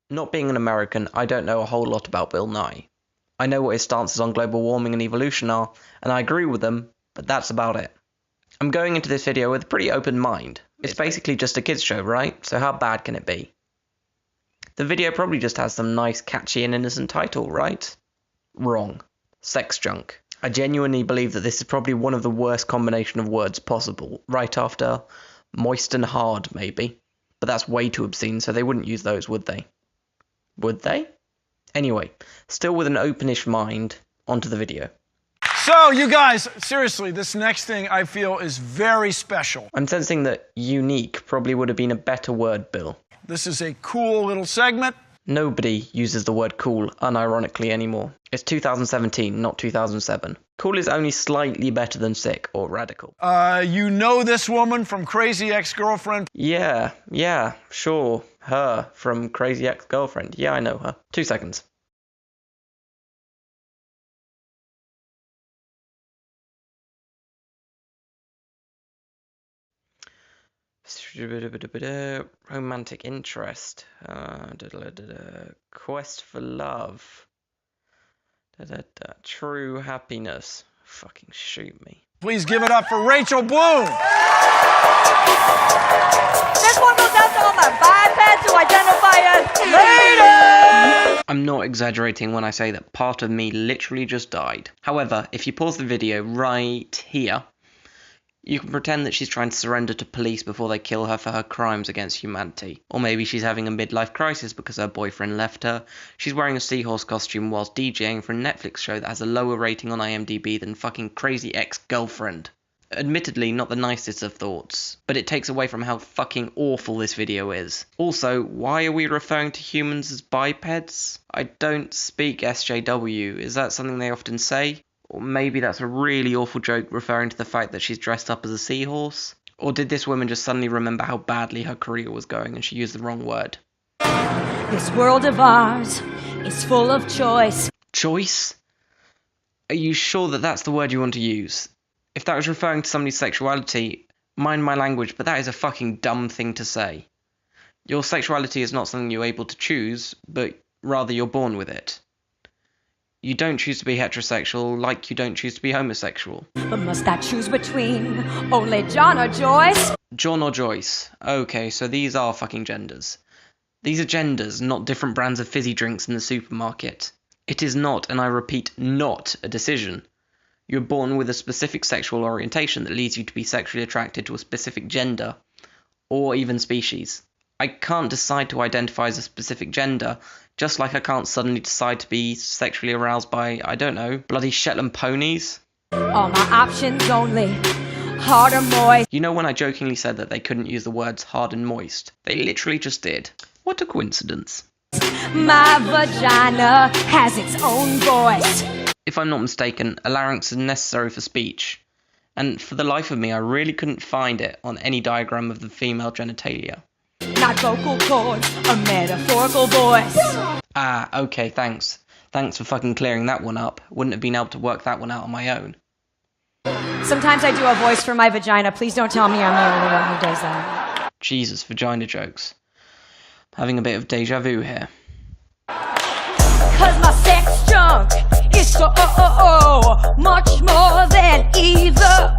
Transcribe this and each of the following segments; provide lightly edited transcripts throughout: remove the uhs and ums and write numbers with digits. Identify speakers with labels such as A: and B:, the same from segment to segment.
A: Not being an American, I don't know a whole lot about Bill Nye. I know what his stances on global warming and evolution are, and I agree with them, but that's about it. I'm going into this video with a pretty open mind. It's basically just a kids show, right? So how bad can it be? The video probably just has some nice, catchy and innocent title, right? Wrong. Sex junk. I genuinely believe that this is probably one of the worst combination of words possible, right after moist and hard, maybe. But that's way too obscene, so they wouldn't use those, would they? Would they? Anyway, still with an openish mind, onto the video.
B: So, you guys, seriously, this next thing I feel is very special.
A: I'm sensing that unique probably would have been a better word, Bill.
B: This is a cool little segment.
A: Nobody uses the word cool unironically anymore. It's 2017, not 2007. Cool is only slightly better than sick or radical.
B: You know this woman from Crazy Ex-Girlfriend?
A: Yeah, sure. Her from Crazy Ex-Girlfriend. Yeah, I know her. 2 seconds. Romantic interest. Quest for love. True happiness. Fucking shoot me.
B: Please give it up for Rachel Bloom.
C: This one goes out to all my bipeds who identify as ladies.
A: I'm not exaggerating when I say that part of me literally just died. However, if you pause the video right here, you can pretend that she's trying to surrender to police before they kill her for her crimes against humanity. Or maybe she's having a midlife crisis because her boyfriend left her. She's wearing a seahorse costume whilst DJing for a Netflix show that has a lower rating on IMDb than fucking Crazy Ex-Girlfriend. Admittedly, not the nicest of thoughts, but it takes away from how fucking awful this video is. Also, why are we referring to humans as bipeds? I don't speak SJW. Is that something they often say? Or maybe that's a really awful joke referring to the fact that she's dressed up as a seahorse? Or did this woman just suddenly remember how badly her career was going and she used the wrong word?
C: This world of ours is full of choice.
A: Choice? Are you sure that that's the word you want to use? If that was referring to somebody's sexuality, mind my language, but that is a fucking dumb thing to say. Your sexuality is not something you're able to choose, but rather you're born with it. You don't choose to be heterosexual like you don't choose to be homosexual.
C: But must I choose between only John or Joyce?
A: John or Joyce. Okay, so these are fucking genders. These are genders, not different brands of fizzy drinks in the supermarket. It is not, and I repeat, not a decision. You're born with a specific sexual orientation that leads you to be sexually attracted to a specific gender, or even species. I can't decide to identify as a specific gender, just like I can't suddenly decide to be sexually aroused by, I don't know, bloody Shetland ponies.
C: All my options only hard or moist.
A: You know when I jokingly said that they couldn't use the words hard and moist? They literally just did. What a coincidence.
C: My vagina has its own voice.
A: If I'm not mistaken, a larynx is necessary for speech. And for the life of me, I really couldn't find it on any diagram of the female genitalia.
C: Not vocal cords, a metaphorical voice.
A: Ah, okay, thanks. Thanks for fucking clearing that one up. Wouldn't have been able to work that one out on my own.
C: Sometimes I do a voice for my vagina. Please don't tell me I'm the only one who does that.
A: Jesus, vagina jokes. Having a bit of deja vu here.
C: Cause my sex junk is so much more than either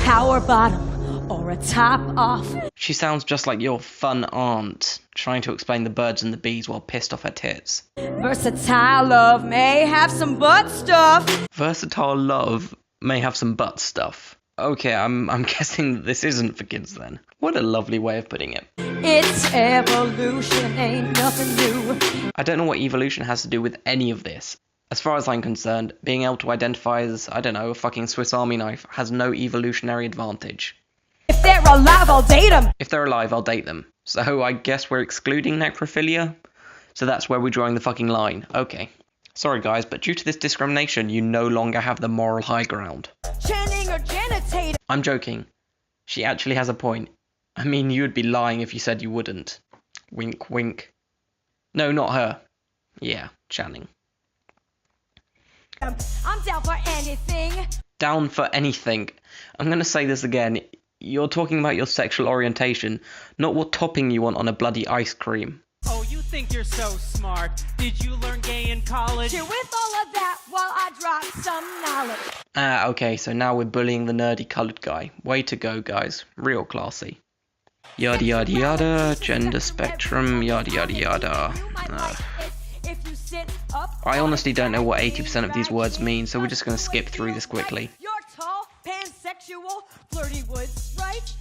C: power bottom or a top off.
A: She sounds just like your fun aunt, trying to explain the birds and the bees while pissed off her tits.
C: Versatile love may have some butt stuff.
A: Versatile love may have some butt stuff. Okay, I'm guessing that this isn't for kids then. What a lovely way of putting it.
C: It's evolution, ain't nothing new.
A: I don't know what evolution has to do with any of this. As far as I'm concerned, being able to identify as, I don't know, a fucking Swiss Army knife has no evolutionary advantage.
C: If they're alive, I'll date them.
A: If they're alive, I'll date them. So I guess we're excluding necrophilia? So that's where we're drawing the fucking line. Okay. Sorry guys, but due to this discrimination, you no longer have the moral high ground.
C: Channing or genitate.
A: I'm joking. She actually has a point. I mean, you would be lying if you said you wouldn't. Wink, wink. No, not her. Yeah, Channing.
C: I'm down for anything.
A: Down for anything. I'm gonna say this again. You're talking about your sexual orientation, not what topping you want on a bloody ice cream.
C: Oh,
D: think you're so smart. Did you learn gay in college?
C: Cheer with all of that while I drop some knowledge.
A: Okay, so now we're bullying the nerdy coloured guy. Way to go, guys. Real classy. Yada yada yada, gender spectrum, yada yada yada. I honestly don't know what 80% of these words mean, so we're just going to skip through this quickly.
C: You're tall, pansexual, flirty woods, right?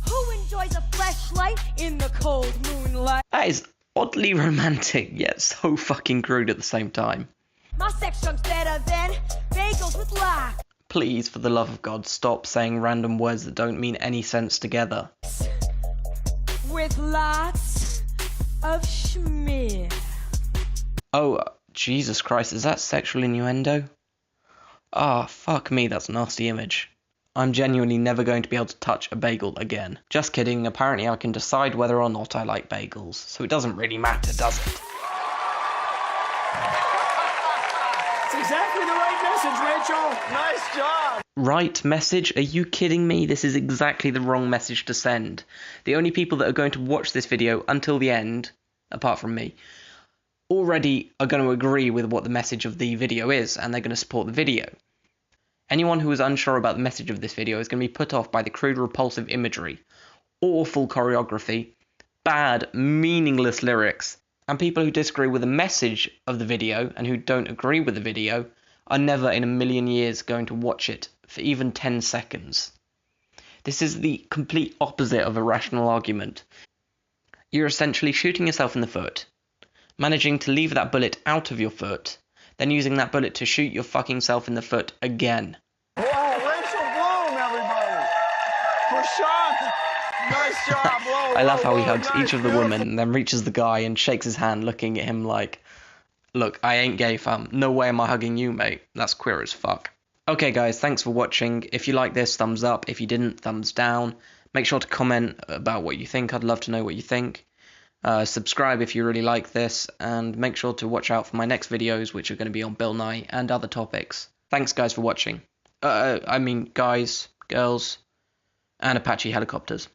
C: Who enjoys a fleshlight in the cold moonlight?
A: That is oddly romantic, yet so fucking crude at the same time.
C: My sex drunk's better than bagels with life.
A: Please, for the love of God, stop saying random words that don't mean any sense together.
C: With lots of schmear.
A: Oh, Jesus Christ, is that sexual innuendo? Ah, fuck me, that's a nasty image. I'm genuinely never going to be able to touch a bagel again. Just kidding, apparently I can decide whether or not I like bagels, so it doesn't really matter, does it?
B: It's exactly the right message, Rachel. Nice job.
A: Right message? Are you kidding me? This is exactly the wrong message to send. The only people that are going to watch this video until the end, apart from me, already are going to agree with what the message of the video is, and they're going to support the video. Anyone who is unsure about the message of this video is going to be put off by the crude, repulsive imagery, awful choreography, bad, meaningless lyrics, and people who disagree with the message of the video and who don't agree with the video are never in a million years going to watch it for even 10 seconds. This is the complete opposite of a rational argument. You're essentially shooting yourself in the foot, managing to leave that bullet out of your foot, then using that bullet to shoot your fucking self in the foot again.
B: Whoa, Rachel Bloom, everybody. For shocked. Nice job. Whoa,
A: I love how he hugs
B: nice,
A: each of the women and then reaches the guy and shakes his hand, looking at him like, look, I ain't gay, fam. No way am I hugging you, mate. That's queer as fuck. Okay, guys, thanks for watching. If you like this, thumbs up. If you didn't, thumbs down. Make sure to comment about what you think. I'd love to know what you think. Subscribe if you really like this, and make sure to watch out for my next videos, which are going to be on Bill Nye and other topics. Thanks, guys, for watching. I mean, guys, girls, and Apache helicopters.